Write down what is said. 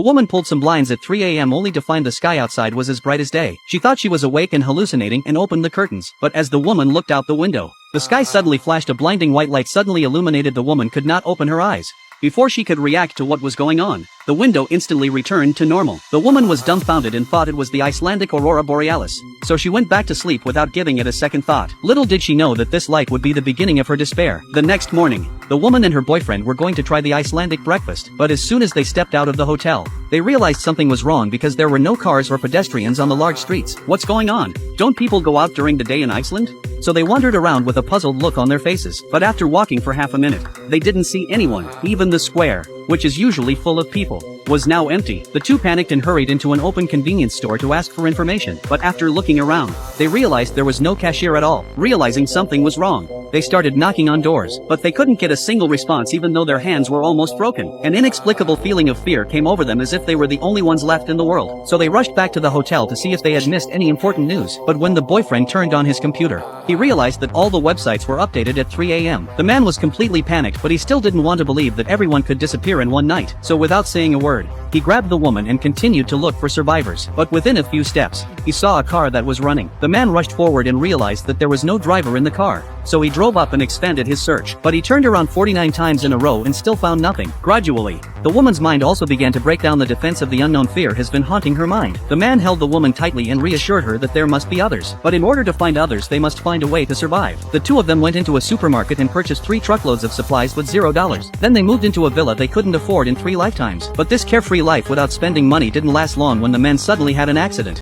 The woman pulled some blinds at 3 a.m. only to find the sky outside was as bright as day. She thought she was awake and hallucinating and opened the curtains. But as the woman looked out the window, the sky suddenly flashed a blinding white light suddenly illuminated. The woman could not open her eyes. Before she could react to what was going on, the window instantly returned to normal. The woman was dumbfounded and thought it was the Icelandic aurora borealis, so she went back to sleep without giving it a second thought. Little did she know that this light would be the beginning of her despair. The next morning, the woman and her boyfriend were going to try the Icelandic breakfast, but as soon as they stepped out of the hotel, they realized something was wrong because there were no cars or pedestrians on the large streets. What's going on? Don't people go out during the day in Iceland? So they wandered around with a puzzled look on their faces. But after walking for half a minute, they didn't see anyone. Even the square, which is usually full of people, was now empty. The two panicked and hurried into an open convenience store to ask for information. But after looking around, they realized there was no cashier at all. Realizing something was wrong, they started knocking on doors, but they couldn't get a single response even though their hands were almost broken. An inexplicable feeling of fear came over them as if they were the only ones left in the world. So they rushed back to the hotel to see if they had missed any important news. But when the boyfriend turned on his computer, he realized that all the websites were updated at 3 a.m. The man was completely panicked, but he still didn't want to believe that everyone could disappear in one night. So without saying a word, he grabbed the woman and continued to look for survivors. But within a few steps, he saw a car that was running. The man rushed forward and realized that there was no driver in the car. So he drove up and expanded his search. But he turned around 49 times in a row and still found nothing. Gradually, the woman's mind also began to break down. The defense of the unknown fear has been haunting her mind. The man held the woman tightly and reassured her that there must be others. But in order to find others, they must find a way to survive. The two of them went into a supermarket and purchased 3 truckloads of supplies with $0. Then they moved into a villa they couldn't afford in 3 lifetimes. But this carefree life without spending money didn't last long when the men suddenly had an accident.